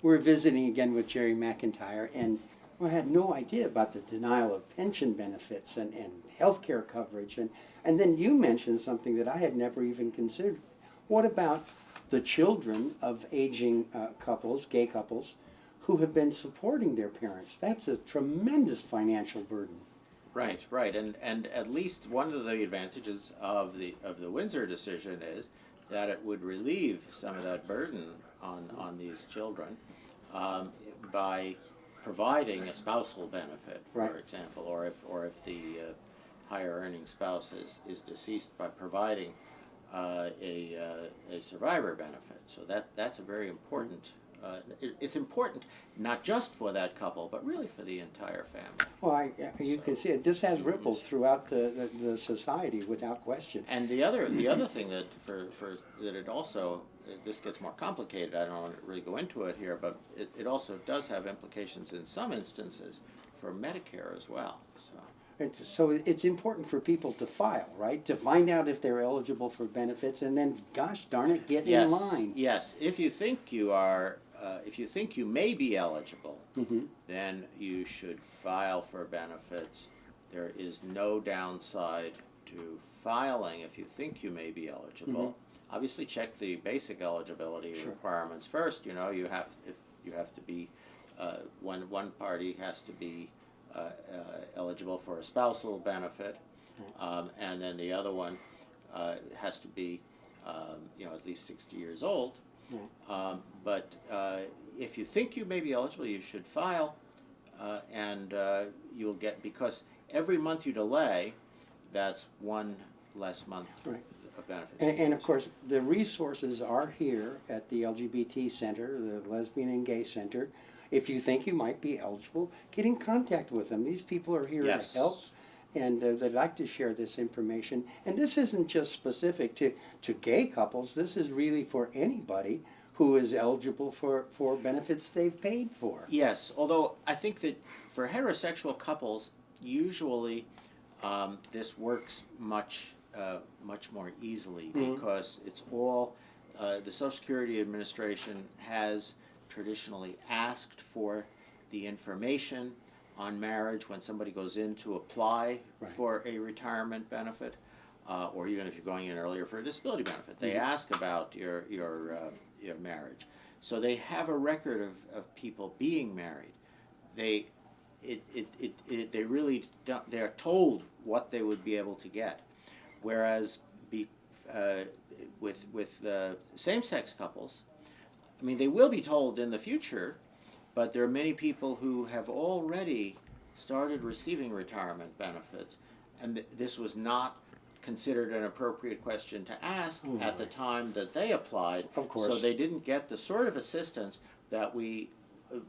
We're visiting again with Jerry McIntyre, and I had no idea about the denial of pension benefits and health care coverage. And then you mentioned something that I had never even considered. What about the children of aging couples, gay couples, who have been supporting their parents? That's a tremendous financial burden. Right, right, and at least one of the advantages of the Windsor decision is that it would relieve some of that burden on these children by providing a spousal benefit, for Right. example, or if the higher earning spouse is deceased, by providing a survivor benefit. So that's a very important. It's important not just for that couple, but really for the entire family. Well, you can see it. This has ripples throughout the society without question. And the other thing that for that it also, this gets more complicated. I don't want to really go into it here, but it also does have implications in some instances for Medicare as well. So it's important for people to file, right? To find out if they're eligible for benefits, and then, gosh darn it, get in line. Yes. If you think you are, if you think you may be eligible, then you should file for benefits. There is no downside to filing if you think you may be eligible. Obviously, check the basic eligibility requirements first. You know, you have to be one party has to be eligible for a spousal benefit, and then the other one has to be at least 60 years old. But if you think you may be eligible, you should file, and you'll get, because every month you delay, that's one less month of benefits. And of course, the resources are here at the LGBT Center, the Lesbian and Gay Center. If you think you might be eligible, get in contact with them. These people are here to help, and they'd like to share this information. And this isn't just specific to gay couples. This is really for anybody who is eligible for benefits they've paid for. Yes, although I think that for heterosexual couples, usually this works much more easily, because it's all, the Social Security Administration has traditionally asked for the information on marriage when somebody goes in to apply for a retirement benefit, or even if you're going in earlier for a disability benefit. They ask about your marriage. So they have a record of people being married. They really don't, they're told what they would be able to get. Whereas with same-sex couples, I mean, they will be told in the future, but there are many people who have already started receiving retirement benefits, and this was not considered an appropriate question to ask at the time that they applied. Of course. So they didn't get the sort of assistance that we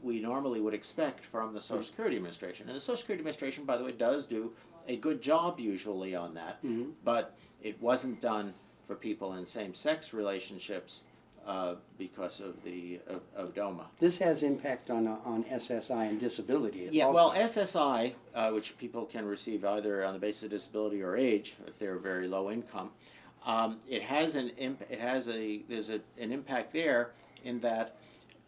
normally would expect from the Social Security Administration. And the Social Security Administration, by the way, does do a good job usually on that, but it wasn't done for people in same-sex relationships because of DOMA. This has impact on SSI and disability. Yeah, well, SSI, which people can receive either on the basis of disability or age, if they're very low income, there's an impact there in that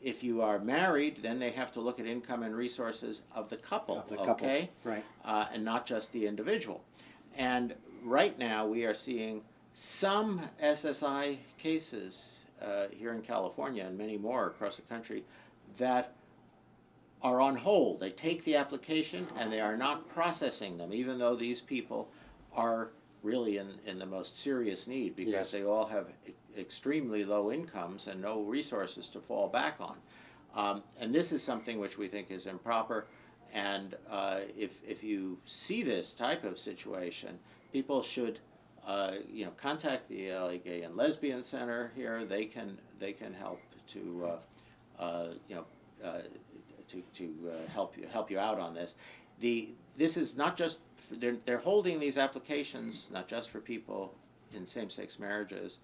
if you are married, then they have to look at income and resources of the couple, okay? Right. And not just the individual. And right now we are seeing some SSI cases here in California and many more across the country that are on hold. They take the application and they are not processing them, even though these people are really in the most serious need, because they all have extremely low incomes and no resources to fall back on. And this is something which we think is improper. And if you see this type of situation, people should contact the LA Gay and Lesbian Center here. They can help to help you out on this. This is not just they're holding these applications not just for people in same-sex marriages,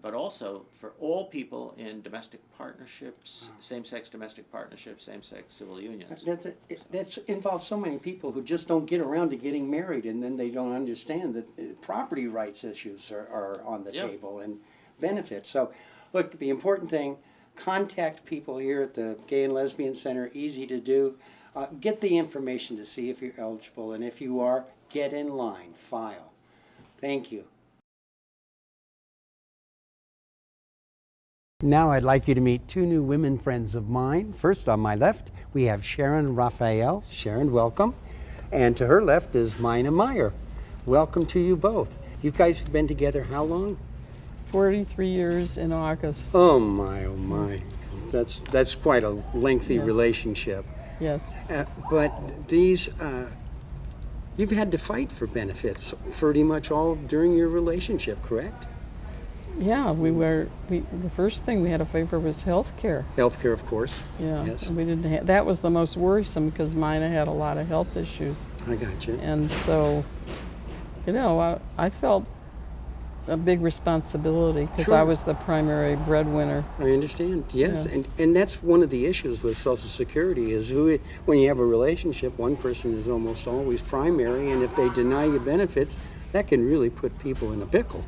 but also for all people in domestic partnerships, same-sex domestic partnerships, same-sex civil unions. That's involves so many people who just don't get around to getting married, and then they don't understand that property rights issues are on the table and benefits. So, look, the important thing, contact people here at the Gay and Lesbian Center, easy to do. Get the information to see if you're eligible, and if you are, get in line, file. Thank you. Now I'd like you to meet two new women friends of mine. First, on my left, we have Sharon Raphael. Sharon, welcome. And to her left is Mina Meyer. Welcome to you both. You guys have been together how long? 43 years in August. Oh my. That's quite a lengthy relationship. Yes. But these, you've had to fight for benefits pretty much all during your relationship, correct? Yeah, the first thing we had to fight for was health care. Health care, of course. Yeah. Yes. And we didn't have, that was the most worrisome because Mina had a lot of health issues. I got you. And so, I felt a big responsibility because Sure. I was the primary breadwinner. I understand, yes. Yeah. And that's one of the issues with Social Security is when you have a relationship, one person is almost always primary, and if they deny you benefits, that can really put people in a pickle.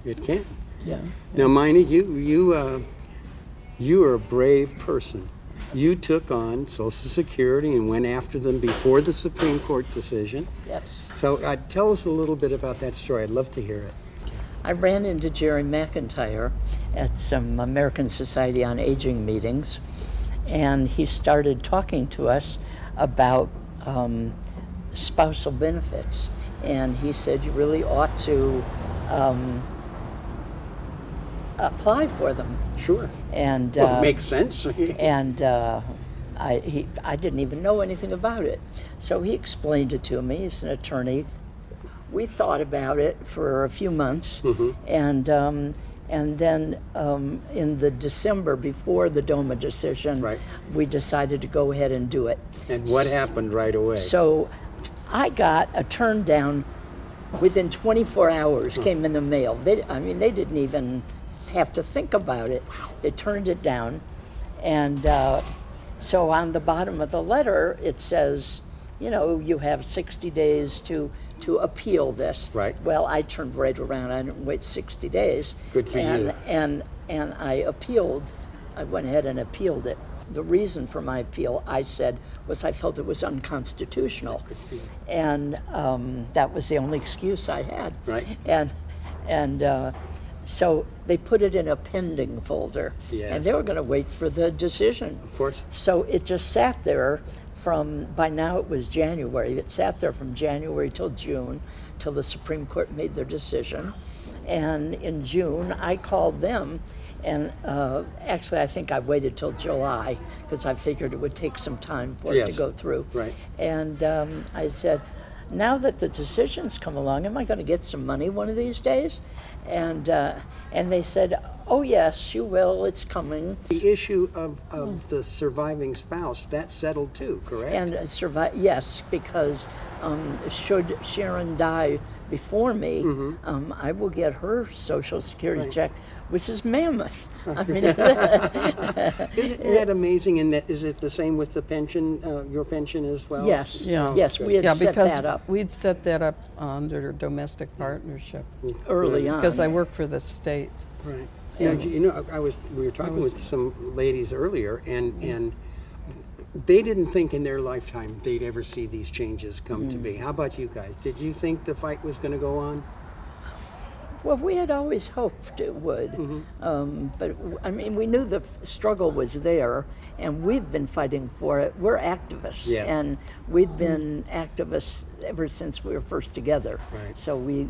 It can. Yeah. Now, Mina, you are a brave person. You took on Social Security and went after them before the Supreme Court decision. Yes. So tell us a little bit about that story. I'd love to hear it. I ran into Jerry McIntyre at some American Society on Aging meetings, and he started talking to us about spousal benefits. And he said, you really ought to apply for them. Sure. And Well, it makes sense. and I didn't even know anything about it. So he explained it to me. He's an attorney. We thought about it for a few months, and then in the December before the DOMA decision, Right. we decided to go ahead and do it. And what happened right away? So I got a turn down within 24 hours, came in the mail. They didn't even have to think about it. They turned it down. And so on the bottom of the letter, it says, you have 60 days to appeal this. Right. Well, I turned right around. I didn't wait 60 days. Good for you. And I appealed. I went ahead and appealed it. The reason for my appeal, I said, was I felt it was unconstitutional. Good for you. And that was the only excuse I had. Right. And so they put it in a pending folder. Yes. And they were going to wait for the decision. Of course. So it just sat there by now it was January. It sat there from January till June, till the Supreme Court made their decision. And in June, I called them. And actually, I think I waited till July because I figured it would take some time for it to go through. Right. And I said, now that the decision's come along, am I going to get some money one of these days? And they said, oh yes, you will, it's coming. The issue of the surviving spouse, that's settled too, correct? And yes, because should Sharon die before me, I will get her Social Security check, which is mammoth. I mean, Isn't that amazing? And is it the same with the pension, your pension as well? yes, Yeah. yes, we had set because that up we'd set that up under domestic partnership early on. because I work for the state. Right. We were talking with some ladies earlier, and they didn't think in their lifetime they'd ever see these changes come to be. How about you guys? Did you think the fight was going to go on? Well, we had always hoped it would, but I mean, we knew the struggle was there, and we've been fighting for it. We're activists, Yes. and we've been activists ever since we were first together. Right. So we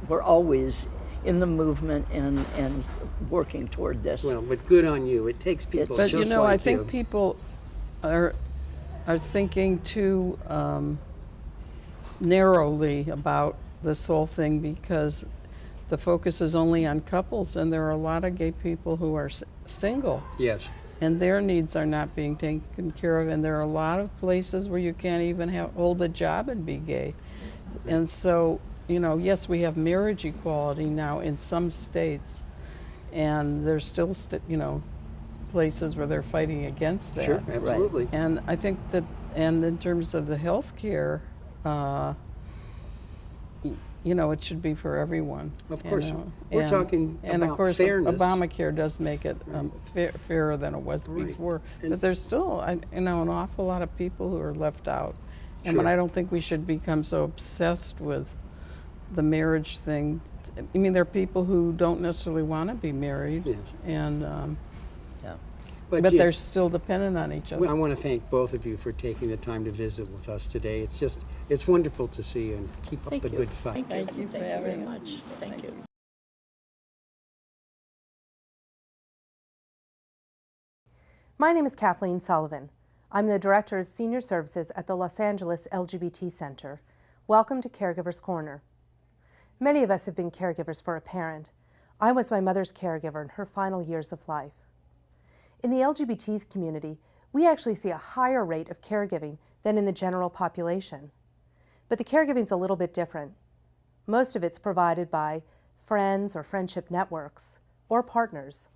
were always in the movement and working toward this. Well, but good on you. It takes people But just I like think you. people are thinking too narrowly about this whole thing because the focus is only on couples, and there are a lot of gay people who are single, Yes. and their needs are not being taken care of. And there are a lot of places where you can't even hold a job and be gay. And so, yes, we have marriage equality now in some states, and there's still, places where they're fighting against that. Sure, absolutely. And I think that, and in terms of the health care, you know, it should be for everyone. Of you course. know. We're talking and about of course, fairness. Obamacare does make it fairer than it was Right. before. And- But there's still, you know, an awful lot of people who are left out. And Sure. I don't think we should become so obsessed with the marriage thing. I mean, there are people who don't necessarily want to be married, Yes. and Yeah. but yeah, they're still dependent on each other. I want to thank both of you for taking the time to visit with us today. It's wonderful to see you, and keep up Thank the you. good fight. Thank you for very having us. much. Thank you. My name is Kathleen Sullivan. I'm the Director of Senior Services at the Los Angeles LGBT Center. Welcome to Caregivers Corner. Many of us have been caregivers for a parent. I was my mother's caregiver in her final years of life. In the LGBT community, we actually see a higher rate of caregiving than in the general population. But the caregiving's a little bit different. Most of it's provided by friends or friendship networks or partners.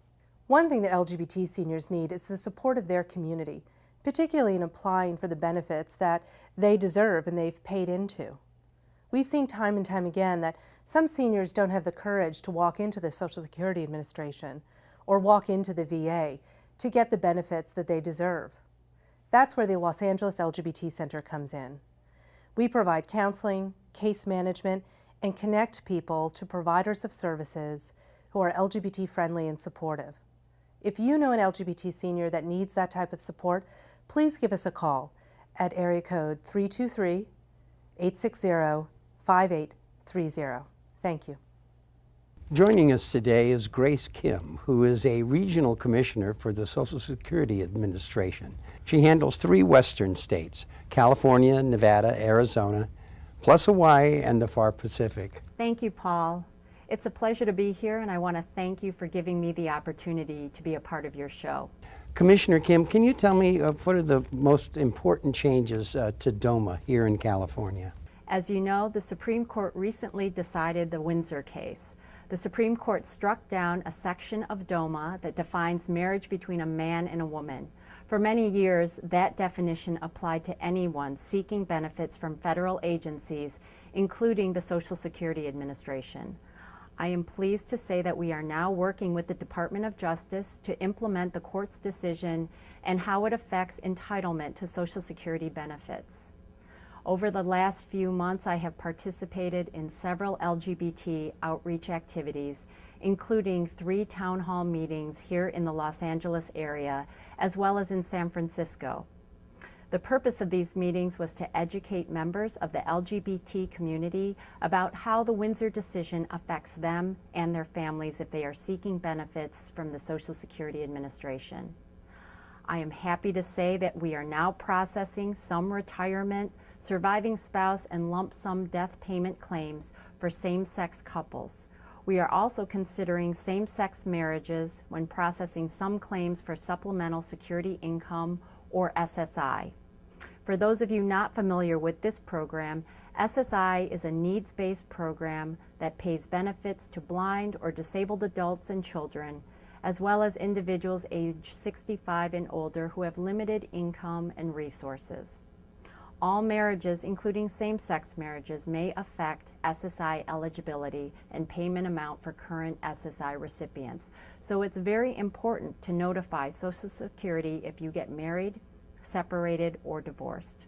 One thing that LGBT seniors need is the support of their community, particularly in applying for the benefits that they deserve and they've paid into. We've seen time and time again that some seniors don't have the courage to walk into the Social Security Administration or walk into the VA to get the benefits that they deserve. That's where the Los Angeles LGBT Center comes in. We provide counseling, case management, and connect people to providers of services who are LGBT friendly and supportive. If you know an LGBT senior that needs that type of support, please give us a call at area code 323-860-5830. Thank you. Joining us today is Grace Kim, who is a regional commissioner for the Social Security Administration. She handles 3 western states, California, Nevada, Arizona, plus Hawaii and the far Pacific. Thank you, Paul. It's a pleasure to be here, and I want to thank you for giving me the opportunity to be a part of your show. Commissioner Kim, can you tell me what are the most important changes to DOMA here in California? As you know, the Supreme Court recently decided the Windsor case. The Supreme Court struck down a section of DOMA that defines marriage between a man and a woman. For many years, that definition applied to anyone seeking benefits from federal agencies, including the Social Security Administration. I am pleased to say that we are now working with the Department of Justice to implement the court's decision and how it affects entitlement to Social Security benefits. Over the last few months, I have participated in several LGBT outreach activities, including 3 town hall meetings here in the Los Angeles area, as well as in San Francisco. The purpose of these meetings was to educate members of the LGBT community about how the Windsor decision affects them and their families if they are seeking benefits from the Social Security Administration. I am happy to say that we are now processing some retirement, surviving spouse, and lump sum death payment claims for same-sex couples. We are also considering same-sex marriages when processing some claims for supplemental security income or SSI. For those of you not familiar with this program, SSI is a needs-based program that pays benefits to blind or disabled adults and children, as well as individuals age 65 and older who have limited income and resources. All marriages, including same-sex marriages, may affect SSI eligibility and payment amount for current SSI recipients. So it's very important to notify Social Security if you get married, separated, or divorced.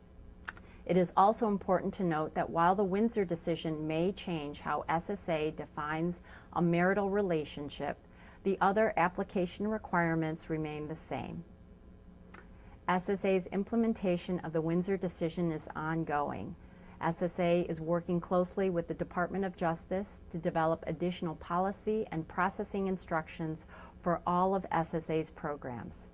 It is also important to note that while the Windsor decision may change how SSA defines a marital relationship, the other application requirements remain the same. SSA's implementation of the Windsor decision is ongoing. SSA is working closely with the Department of Justice to develop additional policy and processing instructions for all of SSA's programs.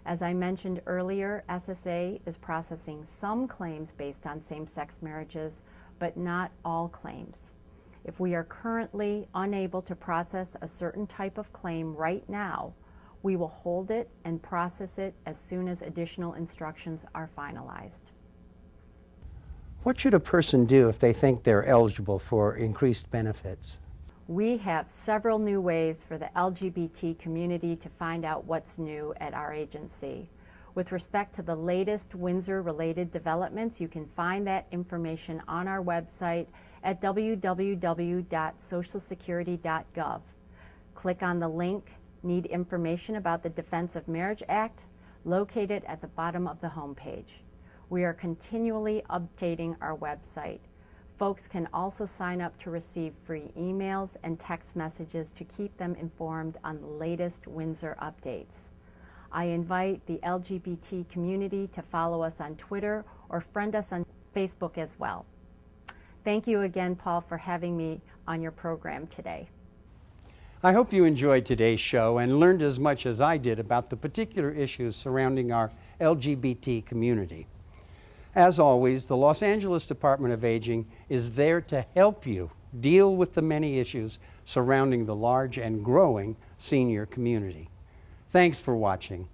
As I mentioned earlier, SSA is processing some claims based on same-sex marriages, but not all claims. If we are currently unable to process a certain type of claim right now, we will hold it and process it as soon as additional instructions are finalized. What should a person do if they think they're eligible for increased benefits? We have several new ways for the LGBT community to find out what's new at our agency. With respect to the latest Windsor-related developments, you can find that information on our website at www.socialsecurity.gov. Click on the link Need Information about the Defense of Marriage Act, located at the bottom of the homepage. We are continually updating our website. Folks can also sign up to receive free emails and text messages to keep them informed on the latest Windsor updates. I invite the LGBT community to follow us on Twitter or friend us on Facebook as well. Thank you again, Paul, for having me on your program today. I hope you enjoyed today's show and learned as much as I did about the particular issues surrounding our LGBT community. As always, the Los Angeles Department of Aging is there to help you deal with the many issues surrounding the large and growing senior community. Thanks for watching.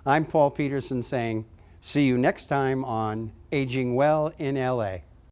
I'm Paul Peterson saying, see you next time on Aging Well in LA.